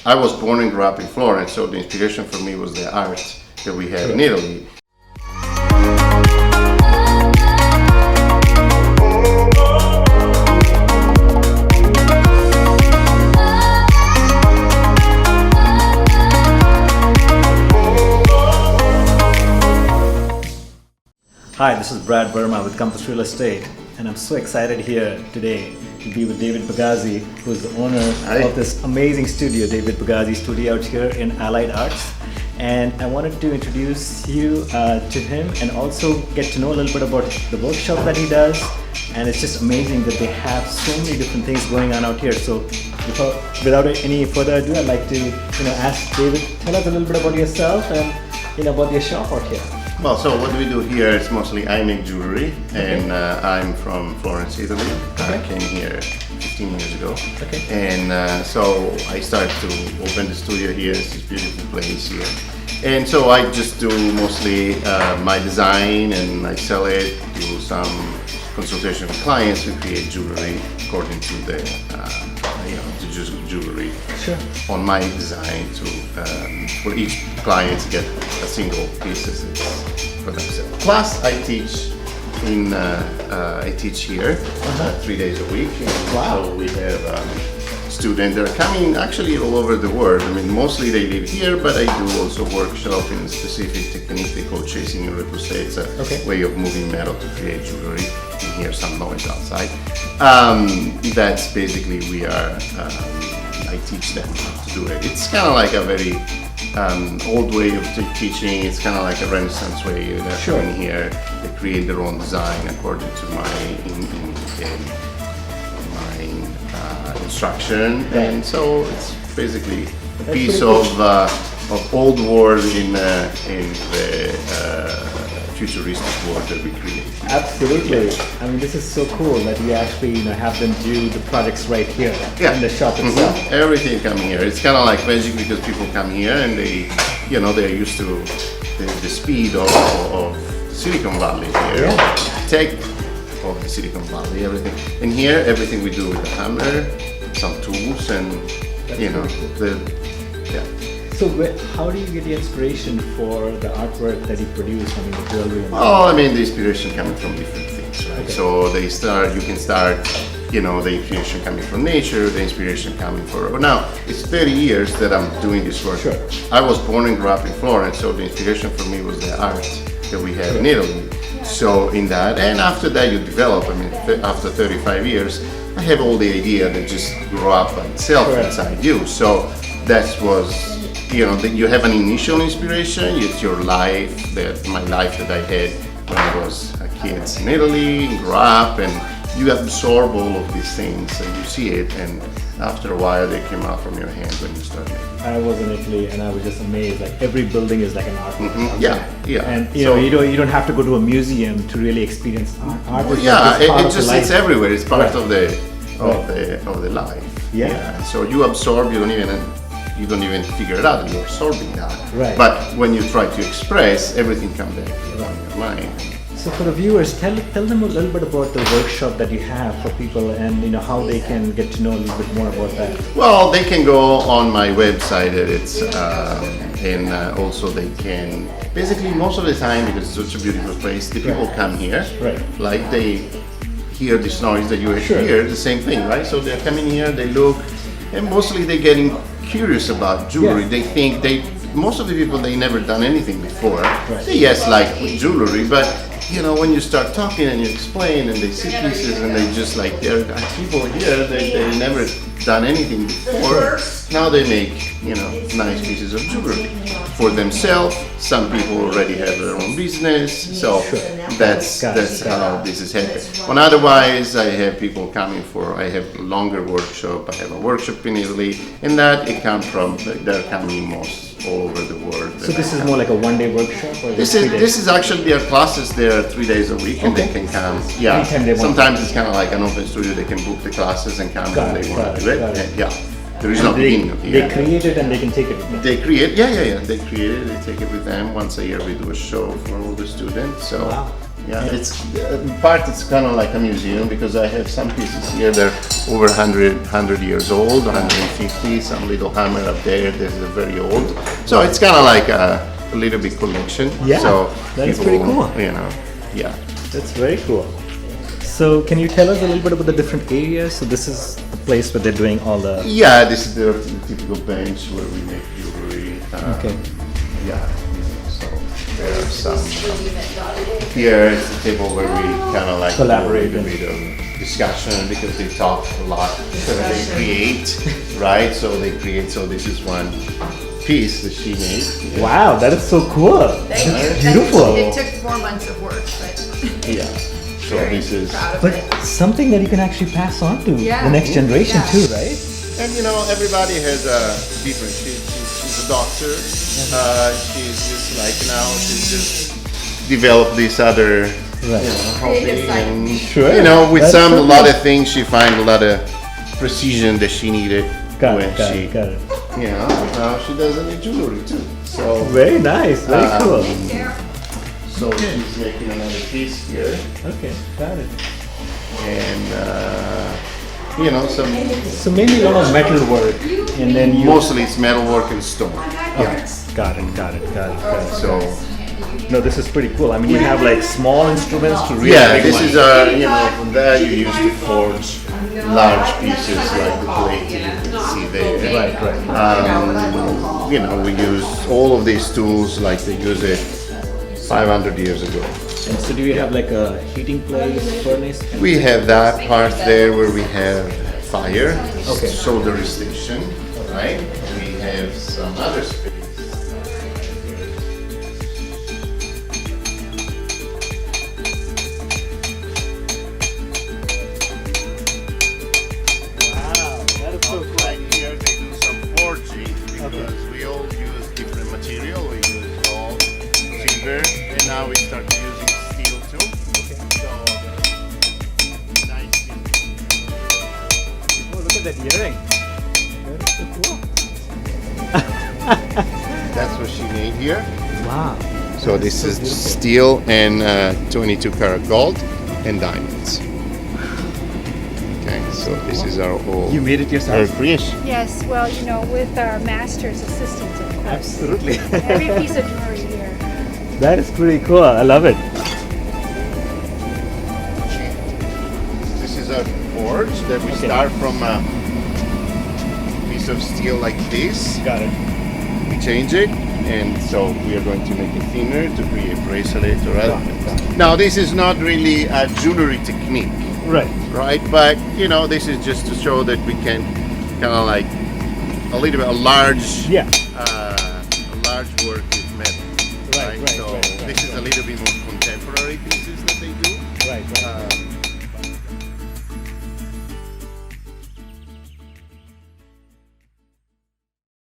I was born and grew up in Florence, so the inspiration for me was the art that we have in Italy. Hi, this is Verma with Compass Real Estate, and I'm so excited here today to be with David Bigazzi, who is the owner of this amazing studio, David Bigazzi Studio out here in Allied Arts. And I wanted to introduce you to him and also get to know a little bit about the workshop that he does. And it's just amazing that they have so many different things going on out here. So without any further ado, I'd like to ask David, tell us a little bit about yourself and about your shop out here. Well, so what we do here is mostly I make jewelry, and I'm from Florence, Italy. I came here 15 years ago, and so I started to open the studio here. It's this beautiful place here, and so I just do mostly my design, and I sell it, do some consultation with clients. We create jewelry according to the jewelry on my design for each client to get a single piece for themselves. Plus, I teach here 3 days a week. Wow! So we have students that are coming actually all over the world. I mean, mostly they live here, but I do also workshop in a specific technique they call chasing and repoussé. It's a way of moving metal to create jewelry. You can hear some noise outside. That's basically I teach them how to do it. It's kind of like a very old way of teaching. It's kind of like a Renaissance way. They're coming here, they create their own design according to my instruction, and so it's basically a piece of old world in the futuristic world that we create. Absolutely. I mean, this is so cool that you actually have them do the projects right here in the shop itself. Everything coming here. It's kind of like magic because people come here and they're used to the speed of Silicon Valley here. Tech of the Silicon Valley, everything. And here, everything we do with a hammer, some tools, and So how do you get the inspiration for the artwork that you produce? I mean, the jewelry. The inspiration coming from different things, right? So you can start, the inspiration coming from nature, the inspiration coming from. Now, it's 30 years that I'm doing this work. I was born and grew up in Florence, so the inspiration for me was the art that we have in Italy. So in that, and after that you develop, after 35 years, I have all the idea that just grew up by itself inside you. So that was, you have an initial inspiration. It's your life, my life that I had when I was a kid in Italy, grew up, and you absorb all of these things and you see it, and after a while they came out from your hand when you start making. I was in Italy and I was just amazed. Like every building is like an art. And you don't have to go to a museum to really experience art. It's everywhere. It's part of the life. So you absorb. You don't even figure it out. You're absorbing that. Right. But when you try to express, everything comes back in your mind. So for the viewers, tell them a little bit about the workshop that you have for people, and how they can get to know a little bit more about that. Well, they can go on my website. And also they can basically most of the time, because it's such a beautiful place, the people come here. Like they hear this noise that you hear, the same thing, right? So they're coming here, they look, and mostly they're getting curious about jewelry. They think most of the people, they never done anything before. They like jewelry, but when you start talking and you explain and they see pieces and they just there are people here, they never done anything before. Now they make nice pieces of jewelry for themselves. Some people already have their own business, so that's how this is happening. Well, otherwise, I have people coming I have a longer workshop. I have a workshop in Italy, and they're coming most all over the world. So this is more like a one-day workshop? Or this is actually their classes. They're 3 days a week, and they can come. Sometimes it's kind of like an open studio. They can book the classes and come when they want to do it. There is no beginning of the year. They create it and they can take it with them. They create, They create it. They take it with them. Once a year we do a show for all the students. So Yeah, it's part. It's kind of like a museum because I have some pieces here. They're over 100 years old, 150. Some little hammer up there. This is very old. So it's kind of like a little bit collection. Yeah, so that is pretty cool. You know, yeah. That's very cool. So can you tell us a little bit about the different areas? So this is the place where they're doing all the... Yeah, this is the typical bench where we make jewelry. Okay. Yeah. So there are some. Here is the table where we kind of like Collaborate do a bit of discussion because they talk a lot. So they create, right? So they create. So this is one piece that she made. Wow, that is so cool. Thank you. Beautiful. It took 4 months of work, but Yeah. So this is. proud of But it. something that you can actually pass on to Yeah. the next generation Yeah. too, right? And you know, everybody has a different. She's a doctor. She's just like now. She's just developed this other. Right. Hobby Creative side. and, Sure. You know, with That's some so a lot cool. of things, she find a lot of precision that she needed Got when it, got she. it, got it. You know, now she does any jewelry too. So. Very nice, very cool. So she's making another piece here, Okay, got it. and you know, some So mainly a lot of metal work, and then you... mostly it's metalwork and stone. Okay, got it, got it, got it, got it. So No, this is pretty cool. I mean, you have like small instruments to really yeah, big this ones. is you know, from there you use to forge large pieces like the plate you can see there. Right, right. You know, we use all of these tools like they use it 500 years ago. And so do you have like a heating place, furnace? We have that part there where we have fire, Okay. soldering station, right? We have some other space. Wow, that is so cool. Like here they do some forging because we all use different material. We use gold, silver, and now we start using steel too. So nice. Oh, look at that earring. That is so cool. That's what she made here. Wow. So this is steel and 22 karat gold and diamonds. Okay, so this is our whole You made it our yourself? creation. Yes, well, you know, with our master's assistants, of course. Absolutely. Every piece of jewelry here. That is pretty cool. I love it. This is a forge that we start from a piece of steel like this. Got it. We change it, and so we are going to make it thinner to create bracelet or other things. Now, this is not really a jewelry technique, Right. right? But you know, this is just to show that we can kind of like a little bit a large Yeah. work with metal. Right, right, So right, right. this